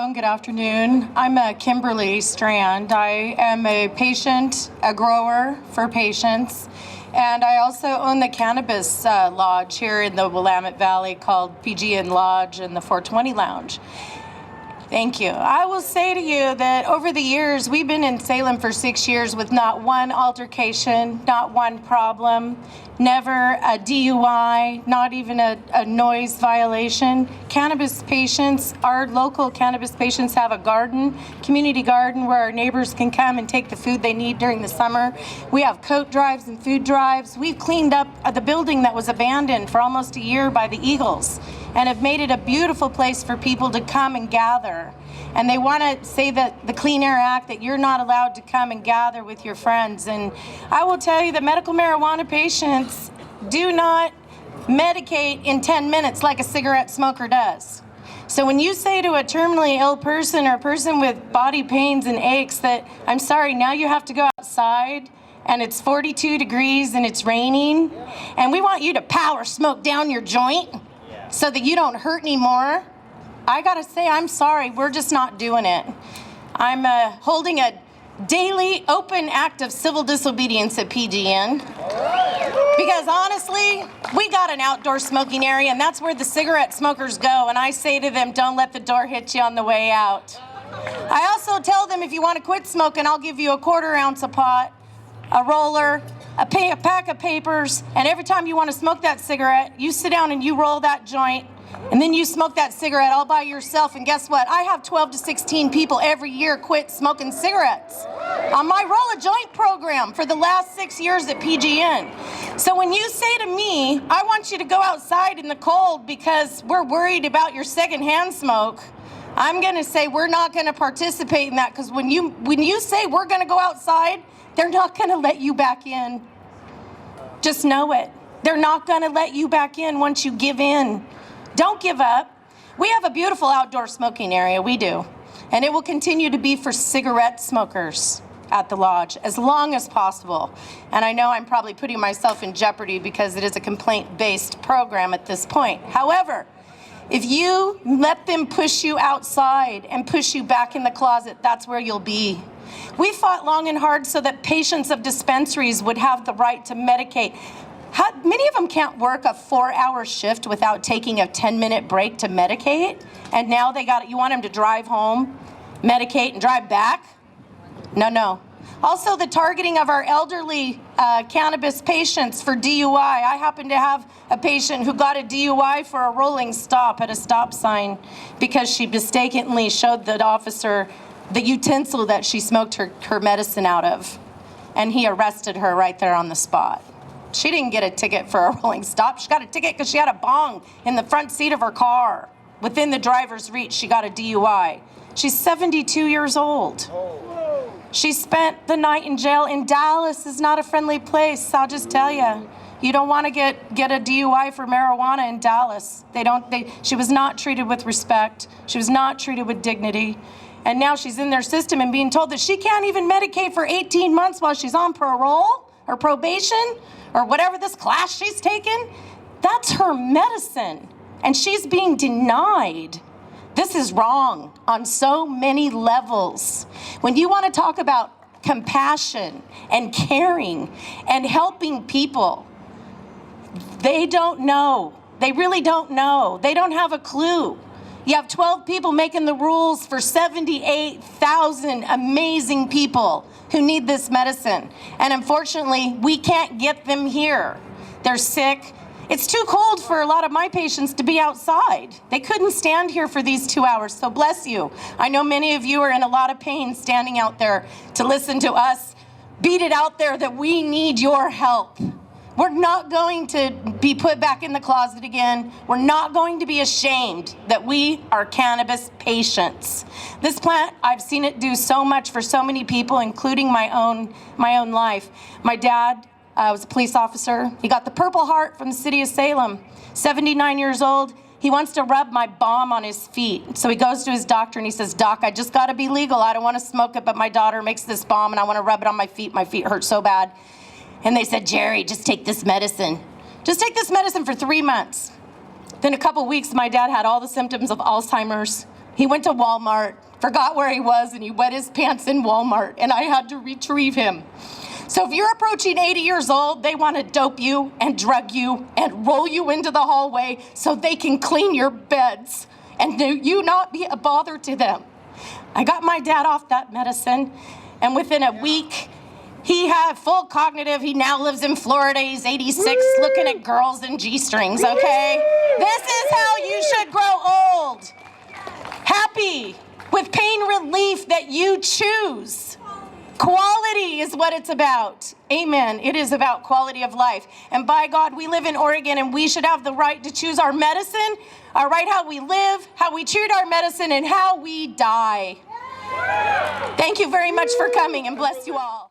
Long. Good afternoon. I'm Kimberly Strand. I am a patient, a grower for patients, and I also own the Cannabis Lodge here in the Willamette Valley called PGN Lodge and the 420 Lounge. Thank you. I will say to you that over the years, we've been in Salem for 6 years with not one altercation, not one problem, never a DUI, not even a noise violation. Cannabis patients, our local cannabis patients have a garden, community garden, where our neighbors can come and take the food they need during the summer. We have coat drives and food drives. We've cleaned up the building that was abandoned for almost a year by the Eagles, and have made it a beautiful place for people to come and gather. And they want to say that the Clean Air Act, that you're not allowed to come and gather with your friends. And I will tell you that medical marijuana patients do not medicate in 10 minutes like a cigarette smoker does. So when you say to a terminally ill person or a person with body pains and aches that, I'm sorry, now you have to go outside and it's 42 degrees and it's raining, and we want you to power smoke down your joint so that you don't hurt anymore, I gotta say, I'm sorry, we're just not doing it. I'm holding a daily open act of civil disobedience at PGN. Because honestly, we got an outdoor smoking area, and that's where the cigarette smokers go, and I say to them, don't let the door hit you on the way out. I also tell them, if you want to quit smoking, I'll give you a 1/4 ounce a pot, a roller, a pack of papers, and every time you want to smoke that cigarette, you sit down and you roll that joint, and then you smoke that cigarette all by yourself. And guess what? I have 12 to 16 people every year quit smoking cigarettes on my Roll a Joint program for the last 6 years at PGN. So when you say to me, I want you to go outside in the cold because we're worried about your secondhand smoke, I'm going to say we're not going to participate in that, because when you say we're going to go outside, they're not going to let you back in. Just know it. They're not going to let you back in once you give in. Don't give up. We have a beautiful outdoor smoking area, we do. And it will continue to be for cigarette smokers at the lodge as long as possible. And I know I'm probably putting myself in jeopardy because it is a complaint-based program at this point. However, if you let them push you outside and push you back in the closet, that's where you'll be. We fought long and hard so that patients of dispensaries would have the right to medicate. Many of them can't work a 4-hour shift without taking a 10-minute break to medicate. And now you want them to drive home, medicate, and drive back? No. Also, the targeting of our elderly cannabis patients for DUI. I happen to have a patient who got a DUI for a rolling stop at a stop sign because she mistakenly showed the officer the utensil that she smoked her medicine out of, and he arrested her right there on the spot. She didn't get a ticket for a rolling stop. She got a ticket because she had a bong in the front seat of her car. Within the driver's reach, she got a DUI. She's 72 years old. She spent the night in jail. In Dallas is not a friendly place, I'll just tell you. You don't want to get a DUI for marijuana in Dallas. She was not treated with respect. She was not treated with dignity. And now she's in their system and being told that she can't even medicate for 18 months while she's on parole or probation or whatever this class she's taken. That's her medicine, and she's being denied. This is wrong on so many levels. When you want to talk about compassion and caring and helping people, they don't know. They really don't know. They don't have a clue. You have 12 people making the rules for 78,000 amazing people who need this medicine. And unfortunately, we can't get them here. They're sick. It's too cold for a lot of my patients to be outside. They couldn't stand here for these 2 hours, so bless you. I know many of you are in a lot of pain standing out there to listen to us beat it out there that we need your help. We're not going to be put back in the closet again. We're not going to be ashamed that we are cannabis patients. This plant, I've seen it do so much for so many people, including my own life. My dad was a police officer. He got the Purple Heart from the city of Salem. 79 years old. He wants to rub my balm on his feet. So he goes to his doctor and he says, "Doc, I just gotta be legal. I don't wanna smoke it, but my daughter makes this balm and I wanna rub it on my feet. My feet hurt so bad." And they said, "Jerry, just take this medicine. Just take this medicine for 3 months." Then a couple weeks, my dad had all the symptoms of Alzheimer's. He went to Walmart, forgot where he was, and he wet his pants in Walmart, and I had to retrieve him. So if you're approaching 80 years old, they want to dope you and drug you and roll you into the hallway so they can clean your beds and you not be a bother to them. I got my dad off that medicine, and within a week, he had full cognitive. He now lives in Florida. He's 86, looking at girls in G-strings, okay? This is how you should grow old. Happy, with pain relief that you choose. Quality is what it's about. Amen. It is about quality of life. And by God, we live in Oregon, and we should have the right to choose our medicine, our right how we live, how we treat our medicine, and how we die. Thank you very much for coming, and bless you all.